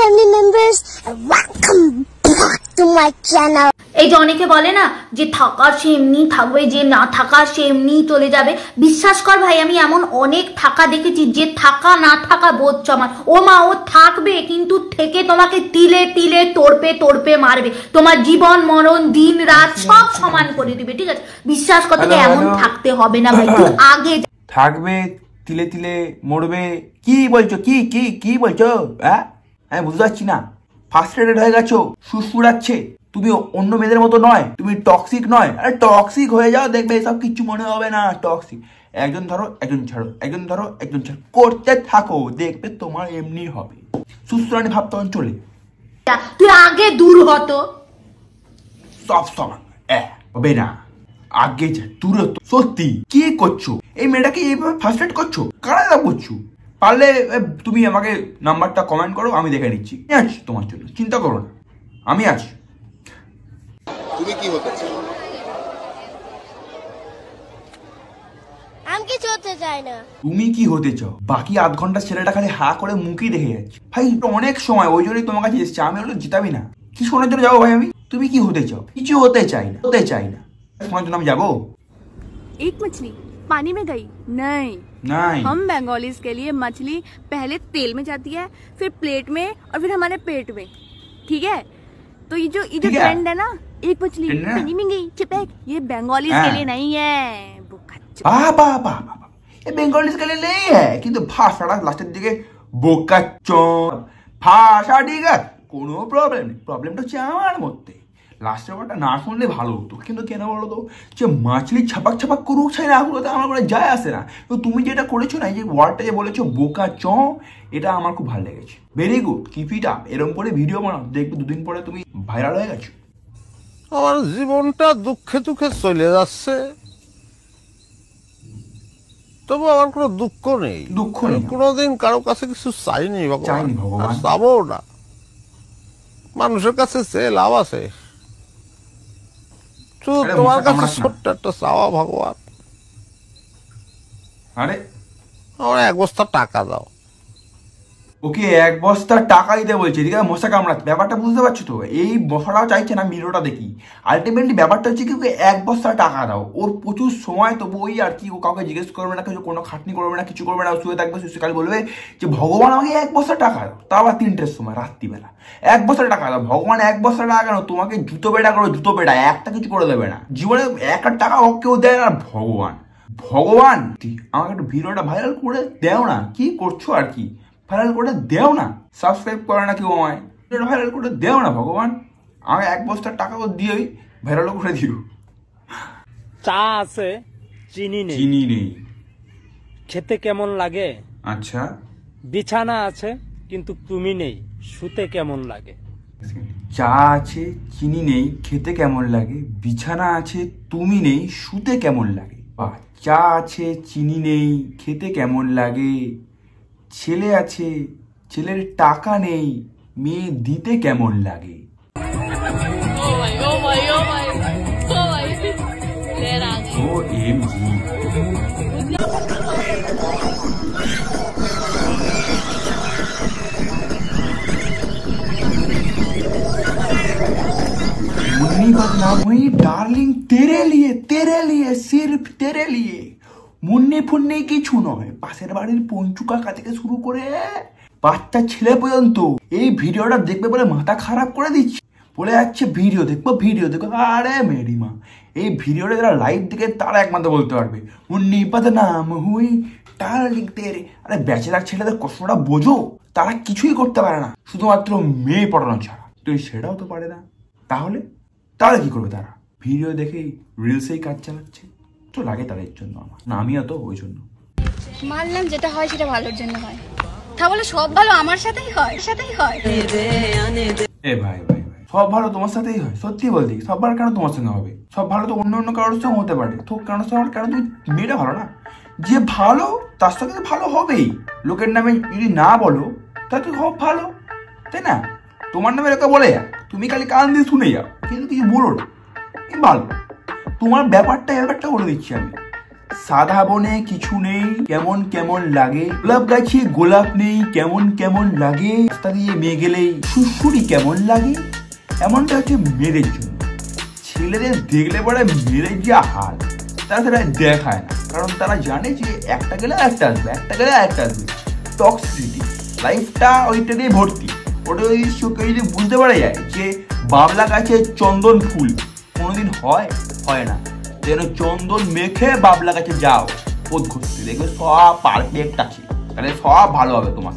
family members, and welcome back to my channel. এই যে অনেকে বলে না যে থাকার সে এমনি থাকবে, যে না থাকার সে এমনি চলে যাবে। বিশ্বাস কর ভাই, আমি এমন অনেক থাকা দেখেছি যে থাকা না থাকা বোধ আমার। ও মা, ও থাকবে কিন্তু থেকে তোমাকে তিলে তিলে তোড়পে মারবে, তোমার জীবন মরণ দিন রাত সব সমান করে দিবে, ঠিক আছে? বিশ্বাস কর, তোকে এমন থাকতে হবে না ভাই, তুই আগে থাকবে তিলে তিলে মরবে। কি বলছো? কি বলছো? হ্যাঁ, আমি বুঝতে পারছি না। ফার্স্ট্রেটেড হয়ে গেছো, সুসুরাচ্ছে। তুমি অন্য মেয়েদের মতো নয়, তুমি টক্সিক নয়। আরে টক্সিক হয়ে যাও, দেখবে এসব কিছু মনে হবে না। টক্সিক একজন ধরো একজন ছাড়ো, একজন ধরো একজন ছাড়ো, করতে থাকো, দেখবে তোমার এমনি হবে। সুসুরানি ভাব তখন চলে। তুই আগে দূর হতো সব সমান হবে না, আগে যা দূরে। সত্যি কি করছো? এই মেয়েটাকে এইভাবে ফার্স্ট্রেট করছো, কারা করছো? পারলে তুমি আমাকে নাম্বারটা কমেন্ট করো, আমি দেখে নিচ্ছি। আছি তোমার জন্য, চিন্তা করো না, আমি আছি। তুমি কি হতে চাও? আমি কিছু হতে চাই না। তুমি কি হতে চাও? বাকি আধ ঘন্টা ছেলেটা খালি হা করে মুখই দেখে যাচ্ছে। ভাই অনেক সময়, ওই জন্যই তোমার কাছে এসছে। আমি হলো জিতাবি না, কি শোনার জন্য যাবো ভাই আমি? তুমি কি হতে চাও? কিছু হতে চাই না, শোনার জন্য আমি যাবো? एक मछली पानी में गई नहीं। हम बंगालीज के लिए मछली पहले तेल में जाती है, फिर प्लेट में और फिर हमारे पेट में, ठीक है? तो ये जो ट्रेंड है ना, एक मछली पानी में गई चिपक, ये बंगालीज के लिए नहीं है। ये बंगालीज के लिए नहीं है, কিন্তু ভাষাটা লাস্টের দিকে বোকাচ্চো ভাষা, ঠিক আছে? কোনো প্রবলেম নেই। প্রবলেমটা হচ্ছে আমার মধ্যে। লাস্টের ব্যাপারটা না শুনলে ভালো হতো, কিন্তু কেন বলো তো, যে মাছলি ছাপাক করুক চাই না করুক, আমার কোনো যায় আসে না। তো তুমি যেটা করেছো না, এই যে ওয়ার্ডটা যে বলেছো বোকা চ, এটা আমার খুব ভালো লেগেছে। Very good, keep it up. এরকম করে ভিডিও বানাও, দেখবে দুদিন পরে তুমি ভাইরাল হয়ে গেছো। আমার জীবনটা দুঃখে দুঃখে চলে যাচ্ছে, তবু আমার কোনো দুঃখ নেই। কোনোদিন কারো কাছে কিছু চাইনি ভগবান, চাবো না। মানুষের কাছে চেয়ে লাভ আছে? তোমার কাছে ছোট্ট একটা চাওয়া ভগবান, আরে আমার 1 বস্তা টাকা দাও। ওকে 1 বস্তা টাকা দিতে বলছে, এদিকে মশা কামড়াচ্ছে। ব্যাপারটা বুঝতে পারছো তো? এই মশাটাও চাইছে না ভিডিওটা দেখি। আলটিমেটলি ব্যাপারটা হচ্ছে কি, 1 বস্তা টাকা দাও। ওর প্রচুর সময়, তবু ওই আর কি, ও কাউকে জিজ্ঞেস করবে না, কিছু কোনো খাটনি করবে না, কিছু করবে না, শুয়ে থাকবে। সুশীকাল বলবে যে ভগবান আমাকে 1 বস্তা টাকা দাও, তা আবার 3টের সময় রাত্রিবেলা 1 বস্তা টাকা দাও। ভগবান 1 বস্তা টাকা কেন, তোমাকে জুতো পেটা করো, জুতো পেটা, একটা কিছু করে দেবে না জীবনে। 1 টাকা কেউ দেয় না। ভগবান আমাকে একটু ভিডিওটা ভাইরাল করে দেও না। কি করছো আর কি? ভাইরাল করে দেও না, সাবস্ক্রাইব করে না কেউ আমায়, ভাইরাল করে দেও না। ভগবান আমাকে 1 বস্তা টাকা দিয়েই ভাইরাল করে দিও। চা আছে, চিনি নেই, খেতে কেমন লাগে? আচ্ছা। বিছানা আছে কিন্তু তুমি নেই, শুতে কেমন লাগে? চা আছে, চিনি নেই, খেতে কেমন লাগে? বিছানা আছে, তুমি নেই, শুতে কেমন লাগে? বাহ, চা আছে, চিনি নেই, খেতে কেমন লাগে? ছেলে আছে, ছেলের টাকা নেই, মেয়ে দিতে কেমন লাগে? मुन्नी बदनाम हुई डार्लिंग तेरे लिए सिर्फ तेरे लिए। মুন্নি ফুন্নি কিছু নয়, পাশের বাড়ির পঞ্চু কাকা থেকে শুরু করে বাচ্চা ছেলে পর্যন্ত এই ভিডিওটা দেখবে বলে মাথা খারাপ করে দিচ্ছে, বলে যাচ্ছে ভিডিও দেখবো। আরে মেরিমা, এই ভিডিওটা যারা লাইভ দেখে তারা একমাত্র বলতে পারবে মুন্নি বদনাম হুই ডার্লিং তেরে। আরে ব্যাচেলার ছেলেদের কষ্টটা বোঝো, তারা কিছুই করতে পারে না শুধুমাত্র মেয়ে পড়ানো ছাড়া। তো সেটাও তো পারে না, তাহলে কি করবে তারা? ভিডিও দেখেই রিলসেই কাজ চালাচ্ছে, তো লাগে তাদের জন্য। আমার না, আমিও তো ওই জন্য মানলাম যেটা হয় সেটা ভালোর জন্য হয়, তা বলে সব ভালো আমার সাথেই হয়। এ ভাই সব ভালো তোমার সাথেই হয়? সত্যি বলছি, সব ভালো কেন তোমার সঙ্গে হবে? সব ভালো তো অন্য কারোর সঙ্গে হতে পারে। তো কারোর সঙ্গে কেন? তুমি মেয়েটা ভালো না, যে ভালো তার সঙ্গে তো ভালো হবেই। লোকের নামে যদি না বলো তাহলে তো সব ভালো, তাই না? তোমার নামে লোকে বলে যা, তুমি খালি কান দিয়ে শুনে যাও, কিন্তু কিছু বলো না, ভালো। তোমার ব্যাপারটা বলে দিচ্ছি আমি, সাদা বনে কিছু নেই কেমন কেমন লাগে, গোলাপ গাছে গোলাপ নেই কেমন কেমন লাগে, রাস্তা দিয়ে মেয়ে গেলেই সুরসুরি কেমন লাগে। এমনটা হচ্ছে মেয়েদের জন্য। ছেলেদের দেখলে পরে মেয়েদের যা হাল তারা দেখায় না, কারণ তারা জানে যে একটা গেলে একটা আসবে, একটা গেলে একটা আসবে। টক্সিসিটি লাইফটা ওইটা দিয়ে ভর্তি। ওটা ওই কেউ যদি বুঝতে পারা যায় যে বাবলা গাছে চন্দন ফুল কোনোদিন হয় না, যেন চন্দন মেখে বাবলা গাছে যাও পোদ ঘুরতে, দেখবে সব পারফেক্ট আছে, তাহলে সব ভালো হবে তোমার।